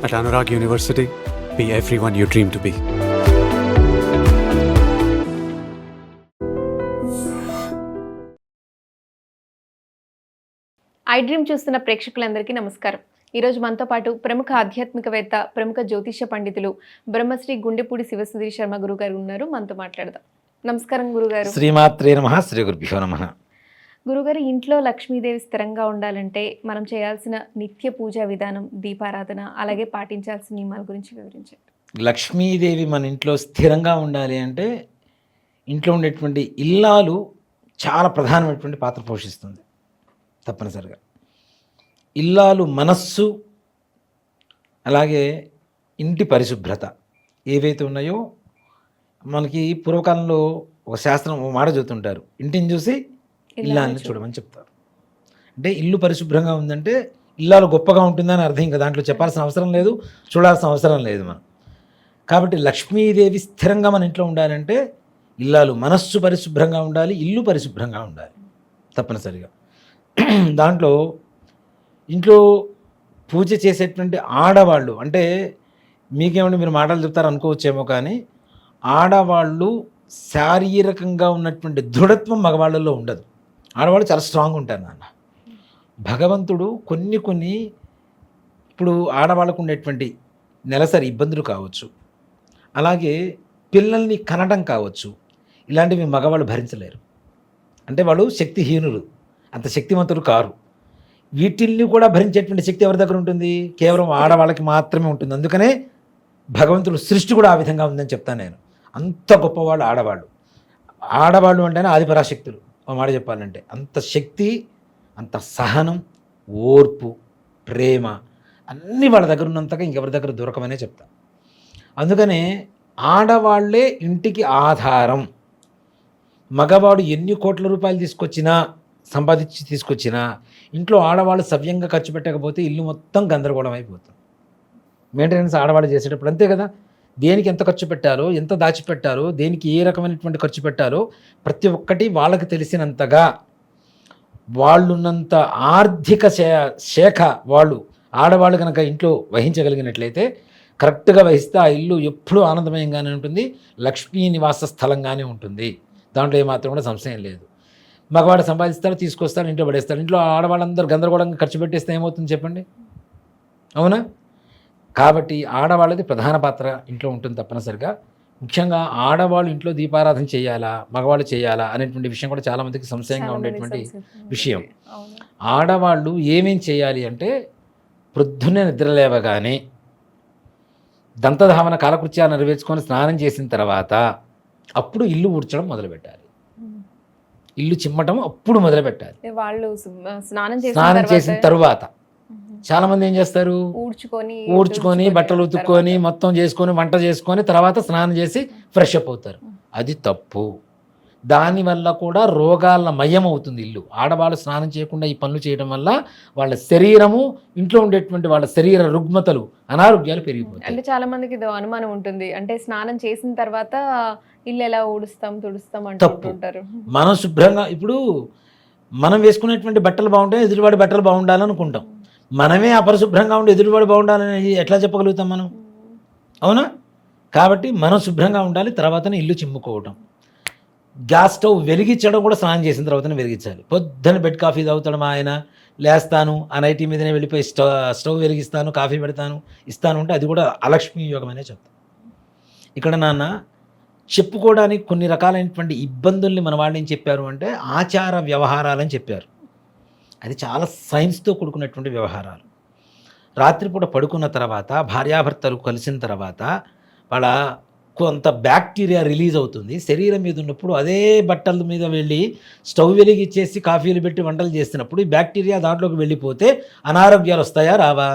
At Anurag University, be everyone you dream to be. I dream చూస్తున్న ప్రేక్షకులందరికీ నమస్కారం. ఈరోజు మనతో పాటు ప్రముఖ ఆధ్యాత్మికవేత్త, ప్రముఖ జ్యోతిష పండితులు బ్రహ్మశ్రీ గుండెపూడి శివసుధీర్ శర్మ గురుగారు ఉన్నారు. మనతో మాట్లాడదాం. నమస్కారం గురుగారు. శ్రీమాత్రే నమః. శ్రీ గురుభ్యో నమః. గురుగారు, ఇంట్లో లక్ష్మీదేవి స్థిరంగా ఉండాలంటే మనం చేయాల్సిన నిత్య పూజా విధానం, దీపారాధన, అలాగే పాటించాల్సిన నియమాల గురించి వివరించండి. లక్ష్మీదేవి మన ఇంట్లో స్థిరంగా ఉండాలి అంటే ఇంట్లో ఉండేటువంటి ఇల్లాలు చాలా ప్రధానమైనటువంటి పాత్ర పోషిస్తుంది. తప్పనిసరిగా ఇల్లాలు మనస్సు, అలాగే ఇంటి పరిశుభ్రత ఏవైతే ఉన్నాయో, మనకి పూర్వకాలంలో ఒక శాస్త్రం ఒక మాట చెబుతుంటారు, ఇంటిని చూసి ఇల్లాలని చూడమని చెప్తారు. అంటే ఇల్లు పరిశుభ్రంగా ఉందంటే ఇల్లాలు గొప్పగా ఉంటుందని అర్థం. ఇంకా దాంట్లో చెప్పాల్సిన అవసరం లేదు, చూడాల్సిన అవసరం లేదు మనం. కాబట్టి లక్ష్మీదేవి స్థిరంగా మన ఇంట్లో ఉండాలంటే ఇల్లాలు మనస్సు పరిశుభ్రంగా ఉండాలి, ఇల్లు పరిశుభ్రంగా ఉండాలి తప్పనిసరిగా. దాంట్లో ఇంట్లో పూజ చేసేటువంటి ఆడవాళ్ళు, అంటే మీకేమంటే మీరు మాటలు చెప్తారు అనుకోవచ్చేమో, కానీ ఆడవాళ్ళు శారీరకంగా ఉన్నటువంటి దృఢత్వం మగవాళ్ళలో ఉండదు. ఆడవాళ్ళు చాలా స్ట్రాంగ్ ఉంటారు నాన్న. భగవంతుడు కొన్ని ఇప్పుడు ఆడవాళ్ళకు ఉండేటువంటి నెలసరి ఇబ్బందులు కావచ్చు, అలాగే పిల్లల్ని కనడం కావచ్చు, ఇలాంటివి మగవాళ్ళు భరించలేరు. అంటే వాళ్ళు శక్తిహీనులు, అంత శక్తివంతులు కారు. వీటిల్ని కూడా భరించేటువంటి శక్తి ఎవరి దగ్గర ఉంటుంది? కేవలం ఆడవాళ్ళకి మాత్రమే ఉంటుంది. అందుకనే భగవంతుడు సృష్టి కూడా ఆ విధంగా ఉందని చెప్తాను నేను. అంత గొప్పవాళ్ళు ఆడవాళ్ళు. ఆడవాళ్ళు అంటేనే ఆదిపరాశక్తులు. ఒక మాట చెప్పాలంటే అంత శక్తి, అంత సహనం, ఓర్పు, ప్రేమ అన్నీ వాళ్ళ దగ్గర ఉన్నంతగా ఇంకెవరి దగ్గర దొరకమనే చెప్తా. అందుకనే ఆడవాళ్లే ఇంటికి ఆధారం. మగవాడు ఎన్ని కోట్ల రూపాయలు సంపాదించి తీసుకొచ్చినా ఇంట్లో ఆడవాళ్ళు సవ్యంగా ఖర్చు పెట్టకపోతే ఇల్లు మొత్తం గందరగోళం అయిపోతుంది. మెయింటెనెన్స్ ఆడవాళ్ళు చేసేటప్పుడు అంతే కదా. దేనికి ఎంత ఖర్చు పెట్టాలో, ఎంత దాచిపెట్టాలో, దేనికి ఏ రకమైనటువంటి ఖర్చు పెట్టాలో ప్రతి ఒక్కటి వాళ్ళకి తెలిసినంతగా, వాళ్ళున్నంత ఆర్థిక శాఖ వాళ్ళు ఆడవాళ్ళు కనుక ఇంట్లో వహించగలిగినట్లయితే, కరెక్ట్గా వహిస్తే ఆ ఇల్లు ఎప్పుడూ ఆనందమయంగానే ఉంటుంది, లక్ష్మీ నివాస స్థలంగానే ఉంటుంది. దాంట్లో ఏమాత్రం కూడా సంశయం లేదు. మగవాడు సంపాదిస్తాడు, తీసుకొస్తాడు, ఇంట్లో పడేస్తాడు. ఇంట్లో ఆడవాళ్ళందరూ గందరగోళంగా ఖర్చు పెట్టేస్తే ఏమవుతుంది చెప్పండి? అవునా? కాబట్టి ఆడవాళ్ళది ప్రధాన పాత్ర ఇంట్లో ఉంటుంది తప్పనిసరిగా. ముఖ్యంగా ఆడవాళ్ళు ఇంట్లో దీపారాధన చేయాలా, మగవాళ్ళు చేయాలా అనేటువంటి విషయం కూడా చాలామందికి సంశయంగా ఉండేటువంటి విషయం. ఆడవాళ్ళు ఏమేం చేయాలి అంటే, ప్రొద్దున్నే నిద్రలేవగానే దంతధావన కాలకృత్యాలు నెరవేర్చుకొని స్నానం చేసిన తర్వాత అప్పుడు ఇల్లు ఊడ్చడం మొదలుపెట్టాలి. ఇల్లు చిమ్మటం అప్పుడు మొదలుపెట్టాలి. వాళ్ళు స్నానం చేసిన తర్వాత చాలామంది ఏం చేస్తారు? ఊడ్చుకొని బట్టలు ఉతుక్కొని మొత్తం చేసుకొని వంట చేసుకొని తర్వాత స్నానం చేసి ఫ్రెష్ అప్ అవుతారు. అది తప్పు. దానివల్ల కూడా రోగాల మయం అవుతుంది ఇల్లు. ఆడవాళ్ళు స్నానం చేయకుండా ఈ పనులు చేయడం వల్ల వాళ్ళ శరీరము, ఇంట్లో ఉండేటువంటి వాళ్ళ శరీర రుగ్మతలు, అనారోగ్యాలు పెరిగిపోతాయి. అంటే చాలా మందికి ఇది అనుమానం ఉంటుంది, అంటే స్నానం చేసిన తర్వాత ఇల్లు ఎలా ఊడుస్తాం తుడుస్తాం అంటుంటారు. మనం శుభ్రంగా, ఇప్పుడు మనం వేసుకునేటువంటి బట్టలు బాగుంటాయి, ఎదుటివాడి బట్టలు బాగుండాలనుకుంటాం. మనమే అపరిశుభ్రంగా ఉండి ఎదుటివాడు బాగుండాలని ఎట్లా చెప్పగలుగుతాం మనం? అవునా? కాబట్టి మనం శుభ్రంగా ఉండాలి. తర్వాతనే ఇల్లు చిమ్ముకోవటం. గ్యాస్ స్టవ్ వెలిగించడం కూడా స్నానం చేసిన తర్వాతనే వెలిగించాలి. పొద్దున్న బెడ్ కాఫీ తాగుతాడు మా ఆయన, లేస్తాను ఆ నైటీ మీదనే వెళ్ళిపోయి స్టవ్ వెలిగిస్తాను, కాఫీ పెడతాను, ఇస్తాను అంటే అది కూడా అలక్ష్మీ యోగం అనే చెప్తాను. ఇక్కడ నాన్న చెప్పుకోవడానికి కొన్ని రకాలైనటువంటి ఇబ్బందుల్ని మన వాళ్ళు ఏం చెప్పారు అంటే ఆచార వ్యవహారాలని చెప్పారు. అది చాలా సైన్స్తో కూడుకున్నటువంటి వ్యవహారాలు. రాత్రిపూట పడుకున్న తర్వాత భార్యాభర్తలు కలిసిన తర్వాత వాళ్ళ కొంత బ్యాక్టీరియా రిలీజ్ అవుతుంది శరీరం మీద ఉన్నప్పుడు. అదే బట్టల మీద వెళ్ళి స్టవ్ వెలిగించేసి కాఫీలు పెట్టి వంటలు చేస్తున్నప్పుడు ఈ బ్యాక్టీరియా దాంట్లోకి వెళ్ళిపోతే అనారోగ్యాలు వస్తాయా రావా?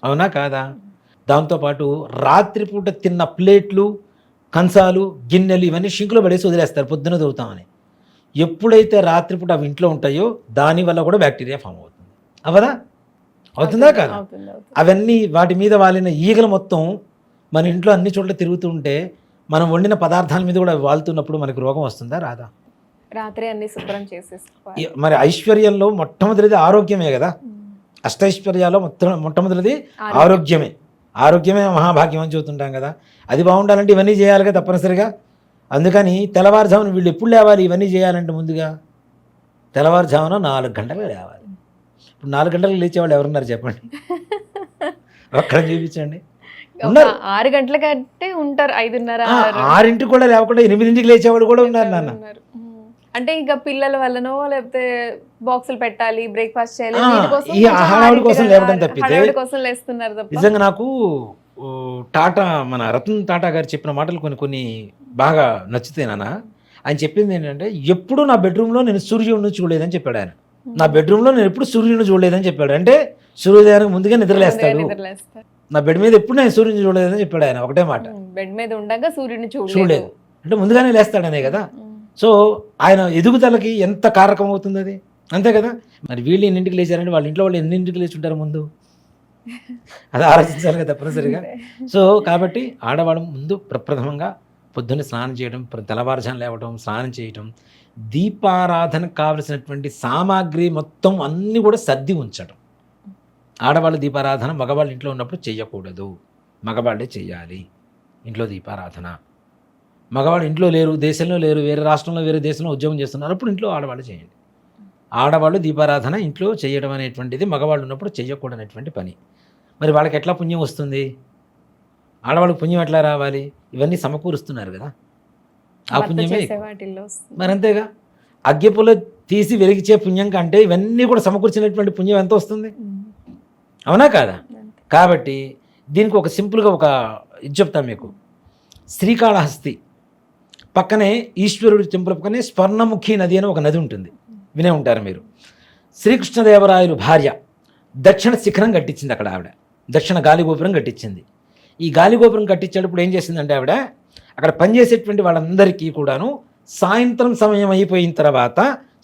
అవునా కాదా? దాంతోపాటు రాత్రిపూట తిన్న ప్లేట్లు, కంచాలు, గిన్నెలు ఇవన్నీ షింకులో పడేసి వదిలేస్తారు పొద్దున దొరుకుతామని. ఎప్పుడైతే రాత్రిపూట అవి ఇంట్లో ఉంటాయో దానివల్ల కూడా బ్యాక్టీరియా ఫామ్ అవుతుంది. అవదా? అవుతుందా కాదా? అవన్నీ వాటి మీద వాలిన ఈగలు మొత్తం మన ఇంట్లో అన్ని చోట్ల తిరుగుతూ ఉంటే మనం వండిన పదార్థాల మీద కూడా వాళ్తున్నప్పుడు మనకు రోగం వస్తుందా రాదా? రాత్రి అన్ని శుభ్రం చేసేసుకోవాలి. మరి ఐశ్వర్యంలో మొట్టమొదటిది ఆరోగ్యమే కదా. అష్టైశ్వర్యాల్లో మొట్టమొదటిది ఆరోగ్యమే. ఆరోగ్యమే మహాభాగ్యం అని చెబుతుంటాం కదా, అది బాగుండాలంటే ఇవన్నీ చేయాలిగా తప్పనిసరిగా. అందుకని తెల్లవారుజామున వీళ్ళు ఎప్పుడు లేవాలి ఇవన్నీ చేయాలంటే ముందుగా తెల్లవారుజామున 4 గంటలకు లేవాలి. ఇప్పుడు 4 గంటలకు లేచేవాళ్ళు ఎవరున్నారు చెప్పండి, ఒక్కడిని చూపించండి. ఉన్నారు. 6 గంటల కంటే ఉంటారు, 5:30, 6 కూడా లేకుండా 8 లేచేవాళ్ళు కూడా ఉన్నారు నాన్న. ఉన్నారు. అంటే ఇక పిల్లల వల్లనో లేకపోతే బాక్సులు పెట్టాలి, బ్రేక్ఫాస్ట్ చేయాలి, వీటి కోసం ఈ కొంచెం హడావుడి కోసం హడావిడిగా లేవడం తప్పితే హడావిడి కోసం లేస్తున్నారు తప్ప. నిజంగా నాకు టాటా మన రతన్ టాటా గారు చెప్పిన మాటలు కొన్ని బాగా నచ్చుతాయి నాన్న. ఆయన చెప్పింది ఏంటంటే, ఎప్పుడు నా బెడ్రూమ్లో నేను సూర్యుడిని చూడలేదని చెప్పాడు ఆయన. నా బెడ్రూమ్లో నేను ఎప్పుడు సూర్యుడిని చూడలేదని చెప్పాడు. అంటే సూర్యోదయానికి ముందుగా నిద్రలేస్తాడు. నిద్రలేస్తారు. నా బెడ్ మీద ఎప్పుడు నేను సూర్యుని చూడలేదని చెప్పాడు ఆయన. ఒకటే మాట, బెడ్ మీద ఉండగా సూర్యుడిని చూడలేదు అంటే ముందుగానే లేస్తాడనే కదా. సో ఆయన ఎదుగుదలకి ఎంత కారకం అవుతుంది అది, అంతే కదా. మరి వీళ్ళు ఎన్నింటికి లేచారంటే వాళ్ళ ఇంట్లో వాళ్ళు ఎన్నింటికి లేచి ఉంటారు ముందు, అది ఆలోచించాలి కదా తప్పనిసరిగా. సో కాబట్టి ఆడవాళ్ళు ముందు ప్రప్రథమంగా పొద్దున్న స్నానం చేయడం, తెల్లవారుజాము లేవడం, స్నానం చేయడం, దీపారాధనకు కావలసినటువంటి సామాగ్రి మొత్తం అన్నీ కూడా సర్ది ఉంచడం. ఆడవాళ్ళు దీపారాధన మగవాళ్ళు ఇంట్లో ఉన్నప్పుడు చేయకూడదు, మగవాళ్ళే చేయాలి ఇంట్లో దీపారాధన. మగవాళ్ళు ఇంట్లో లేరు, దేశంలో లేరు, వేరే రాష్ట్రంలో వేరే దేశంలో ఉద్యోగం చేస్తున్నారు, అప్పుడు ఇంట్లో ఆడవాళ్ళు చేయండి. ఆడవాళ్ళు దీపారాధన ఇంట్లో చేయడం అనేటువంటిది మగవాళ్ళు ఉన్నప్పుడు చేయకూడనటువంటి పని. మరి వాళ్ళకి ఎట్లా పుణ్యం వస్తుంది, ఆడవాళ్ళకి పుణ్యం ఎట్లా రావాలి? ఇవన్నీ సమకూరుస్తున్నారు కదా, ఆ పుణ్యమే. మరి అంతేగా, అగ్గిపుల్ల తీసి వెలిగించే పుణ్యం కంటే ఇవన్నీ కూడా సమకూర్చినటువంటి పుణ్యం ఎంత వస్తుంది, అవునా కాదా? కాబట్టి దీనికి ఒక సింపుల్గా ఒక ఇది చెప్తాను మీకు. శ్రీకాళహస్తి పక్కనే ఈశ్వరుడి టెంపుల్ పక్కనే స్వర్ణముఖి నది అని ఒక నది ఉంటుంది, వినే ఉంటారు మీరు. శ్రీకృష్ణదేవరాయలు భార్య దక్షిణ శిఖరం కట్టించింది అక్కడ. ఆవిడ దక్షిణ గాలిగోపురం కట్టించింది. ఈ గాలిగోపురం కట్టించేటప్పుడు ఏం చేసిందంటే, ఆవిడ అక్కడ పనిచేసేటువంటి వాళ్ళందరికీ కూడాను సాయంత్రం సమయం అయిపోయిన తర్వాత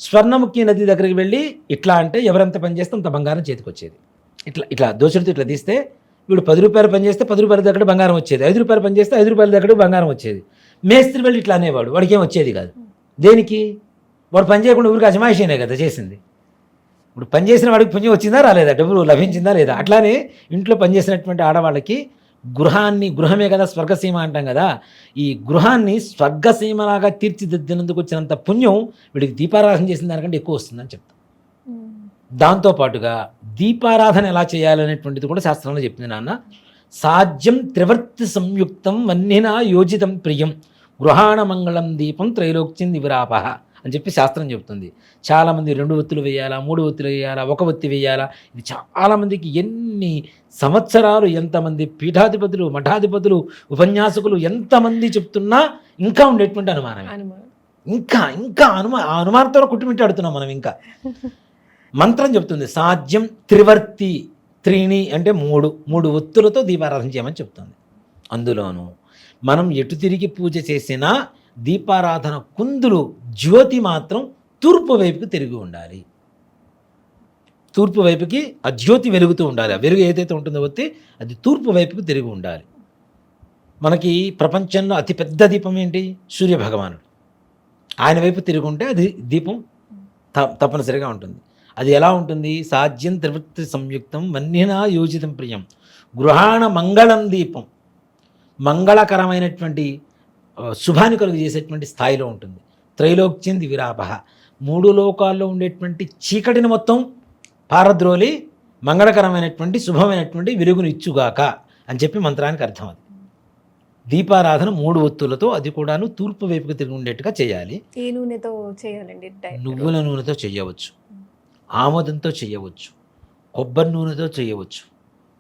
స్వర్ణముఖి నది దగ్గరికి వెళ్ళి ఇట్లా అంటే ఎవరెంత పని చేస్తే అంత బంగారం చేతికి వచ్చేది. ఇట్లా ఇట్లా దోచుడితో ఇట్లా తీస్తే వీడు 10 రూపాయలు పని చేస్తే 10 రూపాయల దగ్గర బంగారం వచ్చేది, 5 రూపాయలు పని చేస్తే 5 రూపాయల దగ్గర బంగారం వచ్చేది. మేస్త్రి వెళ్ళి ఇట్లా అనేవాడు, వాడికి ఏం వచ్చేది కాదు. దేనికి? వాడు పని చేయకుండా ఊరికి అజమాయిషీనే కదా చేసింది. ఇప్పుడు పని చేసిన వాడికి పుణ్యం వచ్చిందా రాలేదా, డబ్బులు లభించిందా లేదా? అట్లానే ఇంట్లో పనిచేసినటువంటి ఆడవాళ్ళకి గృహమే కదా స్వర్గసీమ అంటాం కదా, ఈ గృహాన్ని స్వర్గసీమలాగా తీర్చిదిద్దినందుకు వచ్చినంత పుణ్యం వీడికి దీపారాధన చేసిన దానికంటే ఎక్కువ వస్తుందని చెప్తాం. దాంతోపాటుగా దీపారాధన ఎలా చేయాలనేటువంటిది కూడా శాస్త్రంలో చెప్తుంది నాన్న. సాధ్యం త్రివర్తి సంయుక్తం వన్నినా యోజితం ప్రియం గృహాణ మంగళం దీపం త్రైలోక్యం దివిరాపహ అని చెప్పి శాస్త్రం చెబుతుంది. చాలామంది 2 ఒత్తులు వేయాలా, 3 ఒత్తులు వేయాలా, 1 ఒత్తి వేయాలా, ఇది చాలామందికి ఎన్ని సంవత్సరాలు, ఎంతమంది పీఠాధిపతులు, మఠాధిపతులు, ఉపన్యాసకులు ఎంతమంది చెప్తున్నా ఇంకా ఉండేటువంటి అనుమానమే. ఇంకా ఇంకా ఆ అనుమానంతో కుట్టుమిట్టాడుతున్నాం మనం. ఇంకా మంత్రం చెప్తుంది సాధ్యం త్రివర్తి, త్రీణి అంటే 3 ఒత్తులతో దీపారాధన చేయమని చెప్తుంది. అందులోనూ మనం ఎటు తిరిగి పూజ చేసినా దీపారాధన కుందులు జ్యోతి మాత్రం తూర్పు వైపుకి తిరిగి ఉండాలి. తూర్పు వైపుకి ఆ జ్యోతి వెలుగుతూ ఉండాలి. ఆ వెలుగు ఏదైతే ఉంటుందో ఒత్తి అది తూర్పు వైపుకి తిరిగి ఉండాలి. మనకి ప్రపంచంలో అతిపెద్ద దీపం ఏంటి? సూర్యభగవానుడు. ఆయన వైపు తిరిగి ఉంటే అది దీపం తప్పనిసరిగా ఉంటుంది. అది ఎలా ఉంటుంది? సాధ్యం త్రివృత్తి సంయుక్తం వన్నినా యోజితం ప్రియం గృహాణ మంగళం దీపం. మంగళకరమైనటువంటి శుభాన్ని కలుగు చేసేటువంటి స్థాయిలో ఉంటుంది. త్రైలోక్యం దివిరాపహ, 3 లోకాల్లో ఉండేటువంటి చీకటిని మొత్తం పారద్రోలి మంగళకరమైనటువంటి శుభమైనటువంటి వెలుగును ఇచ్చుగాక అని చెప్పి మంత్రానికి అర్థం. అది దీపారాధన 3 ఒత్తులతో, అది కూడాను తూర్పు వైపుకి తిరిగి ఉండేట్టుగా చేయాలి. ఏ నూనెతో చేయాలండి? నువ్వుల నూనెతో చేయవచ్చు, ఆముదంతో చేయవచ్చు, కొబ్బరి నూనెతో చేయవచ్చు,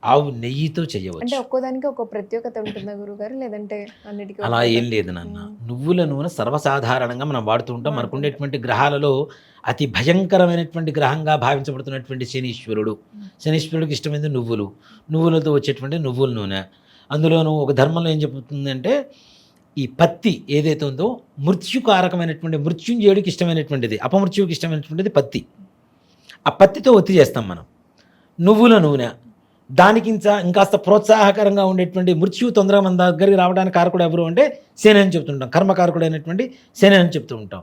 ఆవు నెయ్యితో చేయవచ్చు. అంటే ఒక్కోదానికి ఒక ప్రత్యేకత ఉంటుందా గురుగారు, లేదంటే అన్నిటికీ అలా ఏం లేదు నాన్న. నువ్వుల నూనె సర్వసాధారణంగా మనం వాడుతూ ఉంటాం. మనకు ఉండేటువంటి గ్రహాలలో అతి భయంకరమైనటువంటి గ్రహంగా భావించబడుతున్నటువంటి శనీశ్వరుడికి ఇష్టమైనది నువ్వులతో వచ్చేటువంటి నువ్వుల నూనె. అందులోనూ ఒక ధర్మంలో ఏం చెబుతుందంటే, ఈ పత్తి ఏదైతే ఉందో మృత్యుకారకమైనటువంటి, మృత్యుంజయుడికి ఇష్టమైనటువంటిది, అపమృత్యువుకి ఇష్టమైనటువంటిది పత్తి. ఆ పత్తితో ఒత్తి చేస్తాం మనం. నువ్వుల నూనె దానికి ఇంకాస్త ప్రోత్సాహకరంగా ఉండేటువంటి, మృత్యు తొందరగా మన దగ్గరికి రావడానికి కారకుడు ఎవరు అంటే శని అని చెప్తుంటాం. కర్మకారకుడు అయినటువంటి శని అని చెప్తూ ఉంటాం.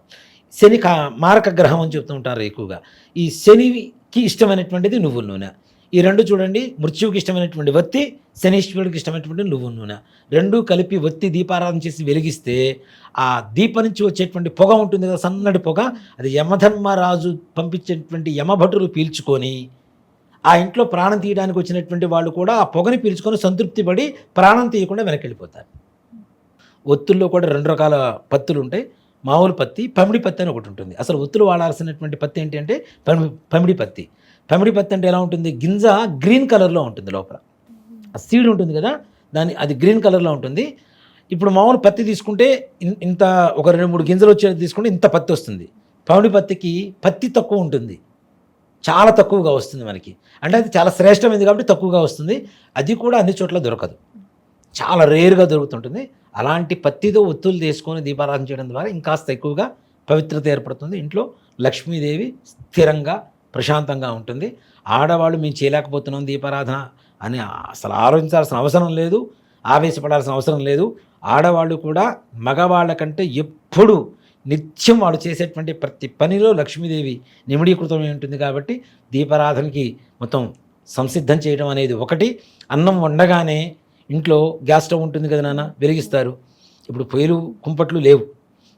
శని మారక గ్రహం అని చెప్తూ ఉంటారు ఎక్కువగా. ఈ శనికి ఇష్టమైనటువంటిది నువ్వుల నూనె. ఈ రెండు చూడండి, మృత్యువుకి ఇష్టమైనటువంటి వత్తి, శనీశ్వరుడికి ఇష్టమైనటువంటి నువ్వు నూనె, రెండూ కలిపి వత్తి దీపారాధన చేసి వెలిగిస్తే ఆ దీపం నుంచి వచ్చేటువంటి పొగ ఉంటుంది కదా, సన్నటి పొగ, అది యమధర్మరాజు పంపించేటువంటి యమభటులు పీల్చుకొని ఆ ఇంట్లో ప్రాణం తీయడానికి వచ్చినటువంటి వాళ్ళు కూడా ఆ పొగని పీల్చుకొని సంతృప్తి పడి ప్రాణం తీయకుండా వెనక్కి వెళ్ళిపోతారు. ఒత్తుల్లో కూడా 2 రకాల పత్తులు ఉంటాయి. మామూలు పత్తి, పమిడి పత్తి అని ఒకటి ఉంటుంది. అసలు ఒత్తులు వాడాల్సినటువంటి పత్తి ఏంటి అంటే పమిడి పత్తి. పమిడి పత్తి అంటే ఎలా ఉంటుంది, గింజ గ్రీన్ కలర్లో ఉంటుంది, లోపల ఆ సీడ్ ఉంటుంది కదా, అది గ్రీన్ కలర్లో ఉంటుంది. ఇప్పుడు మామూలు పత్తి తీసుకుంటే ఇంత ఒక 2-3 గింజలు వచ్చేది తీసుకుంటే ఇంత పత్తి వస్తుంది. పమిడి పత్తికి పత్తి తక్కువ ఉంటుంది, చాలా తక్కువగా వస్తుంది మనకి. అంటే అది చాలా శ్రేష్టమైనది కాబట్టి తక్కువగా వస్తుంది. అది కూడా అన్ని చోట్ల దొరకదు, చాలా రేరుగా దొరుకుతుంటుంది. అలాంటి పత్తితో ఒత్తులు తీసుకొని దీపారాధన చేయడం ద్వారా ఇంకాస్త ఎక్కువగా పవిత్రత ఏర్పడుతుంది. ఇంట్లో లక్ష్మీదేవి స్థిరంగా ప్రశాంతంగా ఉంటుంది. ఆడవాళ్ళు మేము చేయలేకపోతున్నాం దీపారాధన అని అసలు ఆలోచించాల్సిన అవసరం లేదు, ఆవేశపడాల్సిన అవసరం లేదు. ఆడవాళ్ళు కూడా మగవాళ్ళ కంటే ఎప్పుడు నిత్యం వాళ్ళు చేసేటువంటి ప్రతి పనిలో లక్ష్మీదేవి నిమిడీకృతమై ఉంటుంది. కాబట్టి దీపారాధనకి మొత్తం సంసిద్ధం చేయడం అనేది ఒకటి. అన్నం వండగానే ఇంట్లో గ్యాస్ స్టవ్ ఉంటుంది కదా నాన్న, వెలిగిస్తారు. ఇప్పుడు పొయ్యిలు కుంపట్లు లేవు,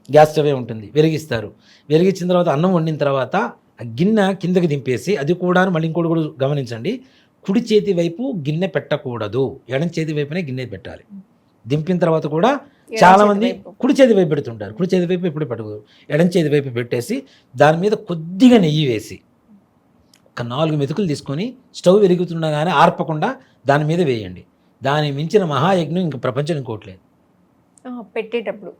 గ్యాస్ స్టవే ఉంటుంది, వెలిగిస్తారు. వెలిగించిన తర్వాత అన్నం వండిన తర్వాత ఆ గిన్నె కిందకి దింపేసి, అది కూడా మళ్ళీ ఇంకోటి కూడా గమనించండి, కుడి చేతి వైపు గిన్నె పెట్టకూడదు, ఎడం చేతి వైపునే గిన్నె పెట్టాలి. దింపిన తర్వాత కూడా చాలామంది కుడి చేతి వైపు పెడుతుంటారు. కుడి చేతి వైపు ఎప్పుడు పెట్టకూడదు, ఎడం చేతి వైపు పెట్టేసి దాని మీద కొద్దిగా నెయ్యి వేసి ఒక 4 మెతుకులు తీసుకొని స్టవ్ వెలుగుతుండగానే ఆర్పకుండా దాని మీద వేయండి. దాని మించిన మహాయజ్ఞం ఇంక ప్రపంచం ఇంకోట్లేదు. పెట్టేటప్పుడు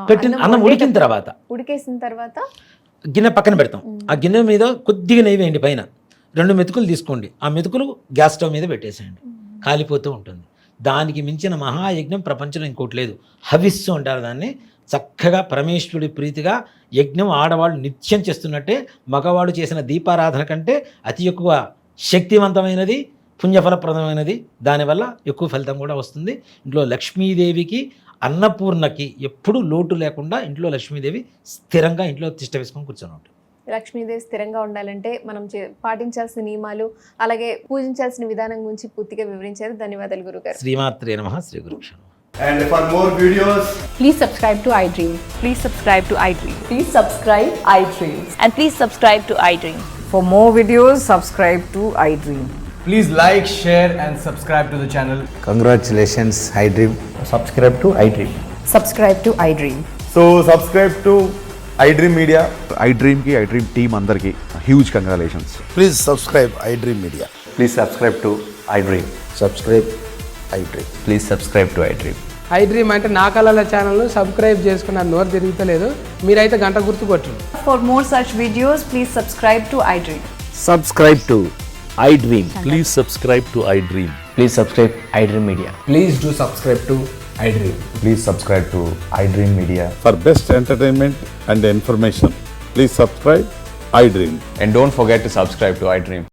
పెట్టిన అన్నం ఉడికేసిన తర్వాత గిన్నె పక్కన పెడతాం. ఆ గిన్నె మీద కొద్దిగా నెయ్యి వేయండి, పైన 2 మెతుకులు తీసుకోండి. ఆ మెతుకులు గ్యాస్ స్టవ్ మీద పెట్టేసేయండి, కాలిపోతూ ఉంటుంది. దానికి మించిన మహాయజ్ఞం ప్రపంచంలో ఇంకోటి లేదు. హవిస్సు అంటారు దాన్ని. చక్కగా పరమేశ్వరుడి ప్రీతిగా యజ్ఞం ఆడవాళ్ళు నిత్యం చేస్తున్నట్టే మగవాడు చేసిన దీపారాధన కంటే అతి ఎక్కువ శక్తివంతమైనది, పుణ్యఫలప్రదమైనది. దానివల్ల ఎక్కువ ఫలితం కూడా వస్తుంది. ఇంట్లో లక్ష్మీదేవికి, అన్నపూర్ణకి ఎప్పుడూ లోటు లేకుండా ఇంట్లో లక్ష్మీదేవి స్థిరంగా ఇంట్లో తిష్ట వేసుకొని కూర్చొని ఉంటుంది. లక్ష్మీదేవి స్థిరంగా ఉండాలంటే మనం పాటించాల్సిన నియమాలు, అలాగే పూజించాల్సిన విధానం గురించి పూర్తిగా వివరించారు. ధన్యవాదాలు గురుగారు. శ్రీమాత్రే నమః. శ్రీ గురుభ్యో నమః. And for more videos, Please subscribe to iDream. Please subscribe to iDream. Please subscribe iDream. And please subscribe to iDream. For more videos, subscribe to iDream. please like, share and subscribe to the channel. Congratulations, iDream. Subscribe to iDream. Subscribe to iDream. So subscribe to iDream Media. iDream team అందరికి huge congratulations. Please subscribe iDream Media. Please subscribe to iDream. Subscribe iDream. Please subscribe to iDream. iDream అంటే నా కళల ఛానల్ను subscribe చేసుకున్న నోరు తిరుగుతలేదు, మీరైతే గంట గుర్తు కొట్టండి. For more such videos, please subscribe to iDream. Subscribe to iDream. Please subscribe to iDream. Please subscribe iDream Media. Please do subscribe to iDream. Please subscribe to iDream Media. For best entertainment and information, please subscribe iDream. And don't forget to subscribe to iDream.